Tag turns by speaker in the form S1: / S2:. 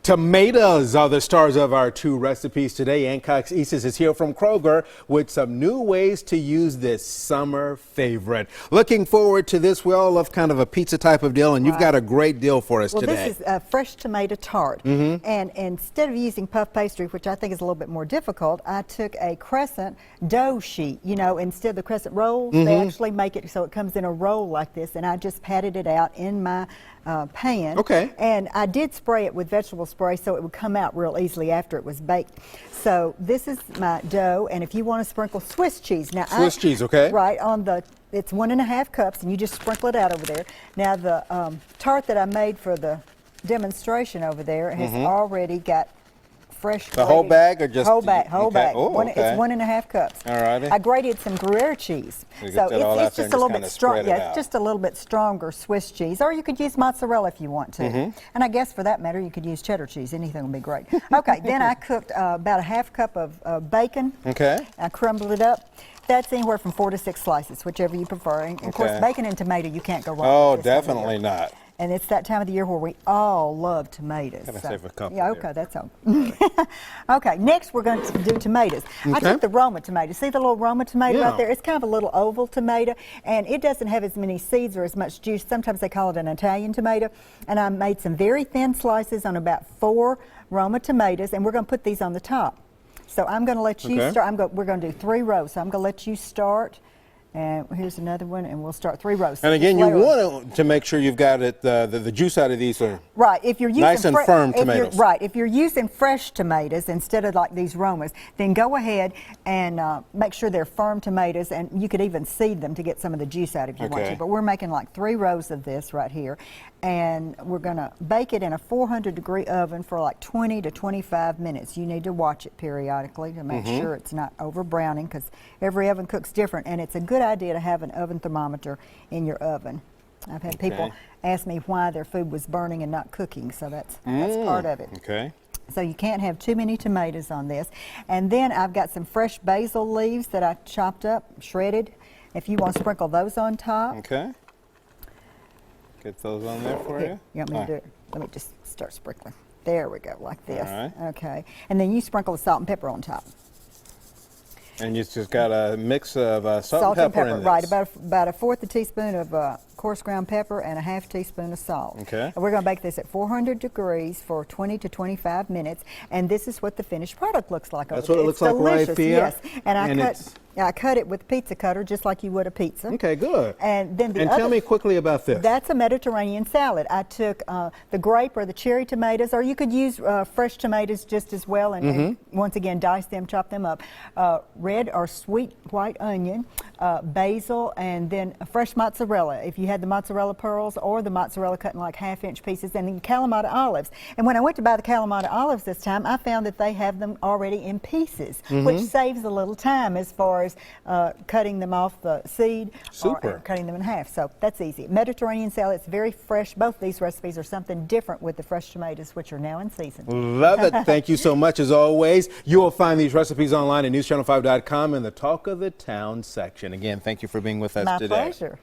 S1: Tomatoes are the stars of our two recipes today. Ann Cox Eastis is here from Kroger with some new ways to use this summer favorite. Looking forward to this. We all love kind of a pizza type of deal, and you've got a great deal for us today.
S2: Well, this is a fresh tomato tart. And instead of using puff pastry, which I think is a little bit more difficult, I took a crescent dough sheet. You know, instead of the crescent rolls, they actually make it so it comes in a roll like this, and I just patted it out in my pan.
S1: Okay.
S2: And I did spray it with vegetable spray so it would come out real easily after it was baked. So this is my dough, and if you want to sprinkle Swiss cheese. Now
S1: Swiss cheese, okay.
S2: Right, on the, it's 1.5 cups, and you just sprinkle it out over there. Now the tart that I made for the demonstration over there has already got fresh.
S1: The whole bag or just?
S2: Whole bag, whole bag.
S1: Oh, okay.
S2: It's 1.5 cups.
S1: All righty.
S2: I grated some Gruyere cheese. So it's just a little bit strong. Yeah, it's just a little bit stronger Swiss cheese, or you could use mozzarella if you want to. And I guess for that matter, you could use cheddar cheese. Anything would be great. Okay, then I cooked about 1/2 cup of bacon.
S1: Okay.
S2: I crumbled it up. That's anywhere from 4 to 6 slices, whichever you prefer. And of course, bacon and tomato, you can't go wrong.
S1: Oh,
S2: with this
S1: definitely not.
S2: And it's that time of the year where we all love tomatoes.
S1: Gotta save a couple.
S2: Yeah, okay, that's all. Okay, next we're going to do tomatoes. I took the Roma tomato. See the little Roma tomato right there? It's kind of a little oval tomato, and it doesn't have as many seeds or as much juice. Sometimes they call it an Italian tomato. And I made some very thin slices on about 4 Roma tomatoes, and we're going to put these on the top. So I'm going to let you start. We're going to do 3 rows. So I'm going to let you start. And here's another one, and we'll start 3 rows.
S1: And again, you want to make sure you've got it, the juice out of these are
S2: right. If you're using
S1: nice and firm tomatoes.
S2: Right. If you're using fresh tomatoes instead of like these Romas, then go ahead and make sure they're firm tomatoes, and you could even seed them to get some of the juice out if you want to. But we're making like 3 rows of this right here, and we're going to bake it in a 400-degree oven for like 20 to 25 minutes. You need to watch it periodically to make sure it's not over browning, because every oven cooks different, and it's a good idea to have an oven thermometer in your oven. I've had people ask me why their food was burning and not cooking, so that's part of it.
S1: Okay.
S2: So you can't have too many tomatoes on this. And then I've got some fresh basil leaves that I chopped up, shredded. If you want to sprinkle those on top.
S1: Okay. Get those on there for you.
S2: You want me to do it? Let me just start sprinkling. There we go, like this.
S1: All right.
S2: Okay. And then you sprinkle the salt and pepper on top.
S1: And you just got a mix of salt and pepper in this.
S2: Right, about 1/4 teaspoon of coarse ground pepper and 1/2 teaspoon of salt.
S1: Okay.
S2: And we're going to bake this at 400 degrees for 20 to 25 minutes, and this is what the finished product looks like.
S1: That's what it looks like right here.
S2: Yes, and I cut it with a pizza cutter just like you would a pizza.
S1: Okay, good.
S2: And then
S1: tell me quickly about this.
S2: That's a Mediterranean salad. I took the grape or the cherry tomatoes, or you could use fresh tomatoes just as well, and once again dice them, chop them up. Red or sweet white onion, basil, and then fresh mozzarella. If you had the mozzarella pearls or the mozzarella cut in like 1/2-inch pieces, and then Kalamata olives. And when I went to buy the Kalamata olives this time, I found that they have them already in pieces, which saves a little time as far as cutting them off the seed or cutting them in half. So that's easy. Mediterranean salad, it's very fresh. Both these recipes are something different with the fresh tomatoes, which are now in season.
S1: Love it. Thank you so much as always. You will find these recipes online at newschannel5.com in the Talk of the Town section. Again, thank you for being with us today.
S2: My pleasure.